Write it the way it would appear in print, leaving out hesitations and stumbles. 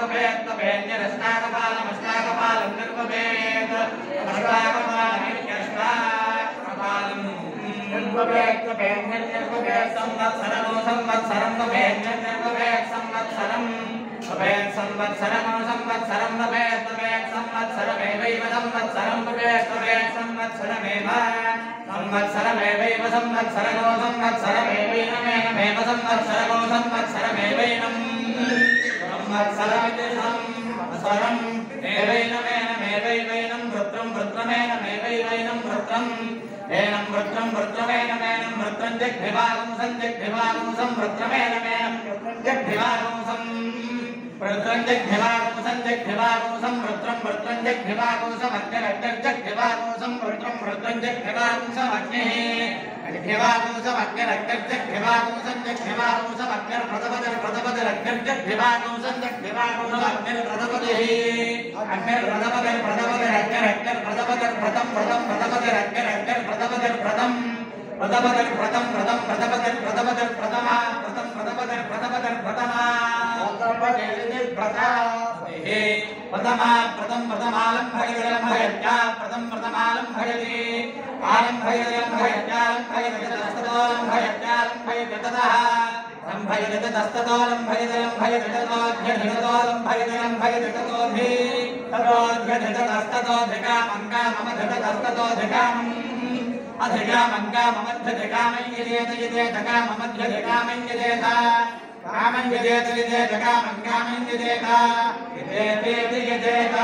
निर्वपेत् तपेन्यरष्टाकपालमष्टाकपालं निर्वपेत् अष्टाकपालमित्यष्टाकपालं निर्वपेत् तपेन्यर्निर्वपेत् संवत्सरनो संवत्सरं तपेन्यर्निर्वपेत् संवत्सरं तपेत् संवत्सरनो संवत्सरं तपेत् तपेत् संवत्सरमेवैव संवत्सरं तपेत् तपेत् संवत्सरमेव संवत्सरमेवैव संवत्सरनो संवत्सरमेवैनमेव संवत्सरनो संवत्सरमेवैनं संवत्सरमिति संवत्सरम् एवैनमेनमेवैवैनं वृत्रं वृत्रमेनमेवैवैनं वृत्रम् एनं वृत्रं वृत्रमेनमेनं वृत्रं जग्भिवागुंसं जग्भिवागुंसं वृत्रमेनमेनं जग्भिवागुंसं वृत्रं जग्भिवागुंसं जग्भिवागुंसं वृत्रं वृत्रं जग्भिवागुंसं अग्निरग्निर्जग्भिवागुंसं वृत्रं वृत्रं जग्भिवागुंसं अग्निः अग्निर्भिवागुंसं अग्निरग्निर्जग्भिवागुंसं जग्भिवागुंसं अग्निर्प्रथपतिरग्निर्जग्भिवागुंसं जग्भिवागुंसं अग्निर्प्रथपतिः अग्निर्प्रथपतिरग्निरग्निर्प्रथपतिर्प्रथं प्रथं प्रथपतिरग्निरग्निर्प्रथपतिर्प्रथं प्रथपतिर्प्रथं प्रथं प्रथपतिर्प्रथपतिर्प्रथमा प्रथं प्रथपतिर्प्रथपतिर्प्रथमा प्रथमा प्रथम प्रथमालं भयति प्रथम प्रथमालं भयति आलं भयति तस्ततोलं भयति ततः संभयति तस्ततोलं भयति ततोऽध्यधितोलं भयति ततोऽधि ततोऽध्यधित तस्ततोऽधिकामङ्गाममधितस्ततोऽधिकामम् अधिकामङ्गाममध्यधिकामं यजेत काममध्यधिकामं यजेत कामं यजेत कामं यजेत यजेत